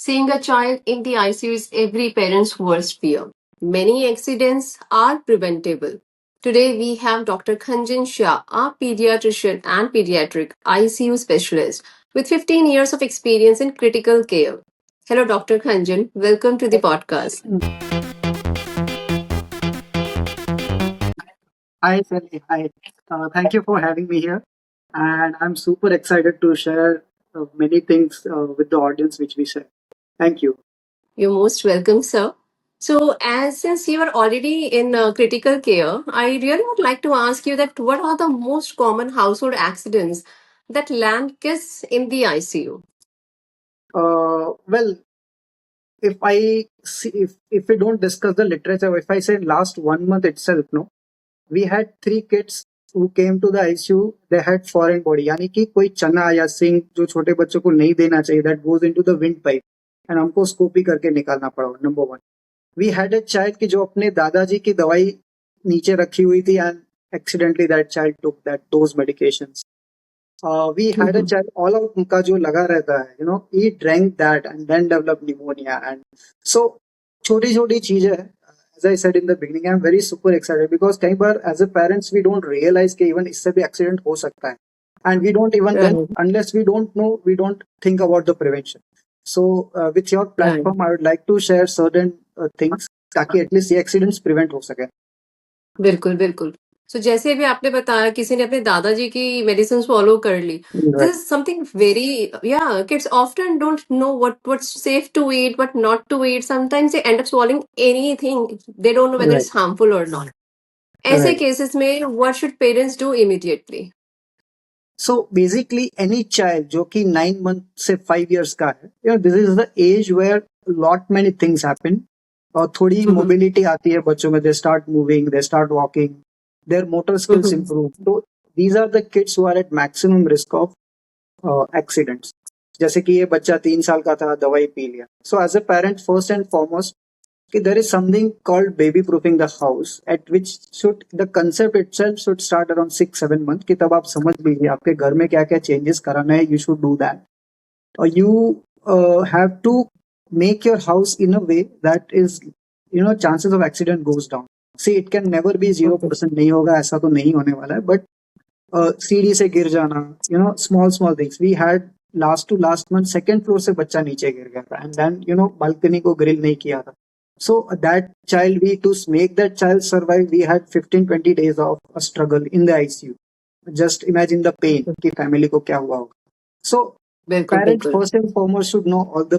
Seeing a child in the ICU is every parent's worst fear. Many accidents are preventable. Today we have Dr. Khanjan Shah, a pediatrician and pediatric ICU specialist with 15 years of experience in critical care. Hello, Dr. Khanjan. Welcome to the podcast. Hi, Sally. Hi. Thank you for having me here. And I'm super excited to share many things with the audience which we share. Thank you. You're most welcome, sir. So, as since you are already in critical care, I really would like to ask you that what are the most common household accidents that land kids in the ICU? Well, if I see, if we don't discuss the literature, if I say last 1 month itself, no, we had 3 kids who came to the ICU. They had foreign body, यानी कि कोई चना या sink जो छोटे बच्चों को नहीं देना चाहिए, that goes into the windpipe, and हमको स्कोपी करके निकालना पड़ा. Number 1. We had a child कि जो अपने दादाजी की दवाई नीचे रखी हुई थी and accidentally that child took that those medications. We had a Mhm. Child all out उनका जो लगा रहता है, he drank that and then develop pneumonia. And so छोटी छोटी चीजें, as I said in the beginning, I'm very super excited because कई बार as a parents we don't realize कि even इससे भी accident हो सकता है, and we don't even then, Right, unless we don't know, we don't think about the prevention. So with your right. platform I would like to share certain things ताकि at least ये accidents prevent हो सके. बिल्कुल, बिल्कुल. सो जैसे अभी आपने बताया किसी ने अपने दादाजी की मेडिसिन फॉलो कर ली. Right. This is something very या kids often don't know what's safe to eat what not to eat. Sometimes they end up swallowing anything. They don't know whether Right. It's harmful और not. ऐसे Right. Cases में what should parents do immediately? So basically any child जो कि 9 month से 5 years का है, this is the age where lot many things happen. और थोड़ी mobility आती है बच्चों में, they start moving, they start walking, their motor skills improve. So these are the kids who are at maximum risk of accidents. जैसे कि ये बच्चा 3 साल का था, दवाई पी लिया. So as a parent, first and foremost, there is something called baby proofing the house, at which should the concept itself should start around 6-7 months कि तब आप समझ लीजिए आपके घर में क्या क्या चेंजेस कराना है. You should do that, or you have to make your house in a way that is, chances of accident goes down. See, it can never be 0%, नहीं होगा, ऐसा तो नहीं होने वाला है, but सीढ़ी से गिर जाना, small small things. We had last month second floor से बच्चा नीचे गिर गया था, and then balcony को grill नहीं किया था. So that child, we to make that child survive, we had 15-20 days of a struggle in the ICU. Just imagine the pain कि family को क्या हुआ होगा. So बिल्कुल, parents बिल्कुल. first and foremost should know all the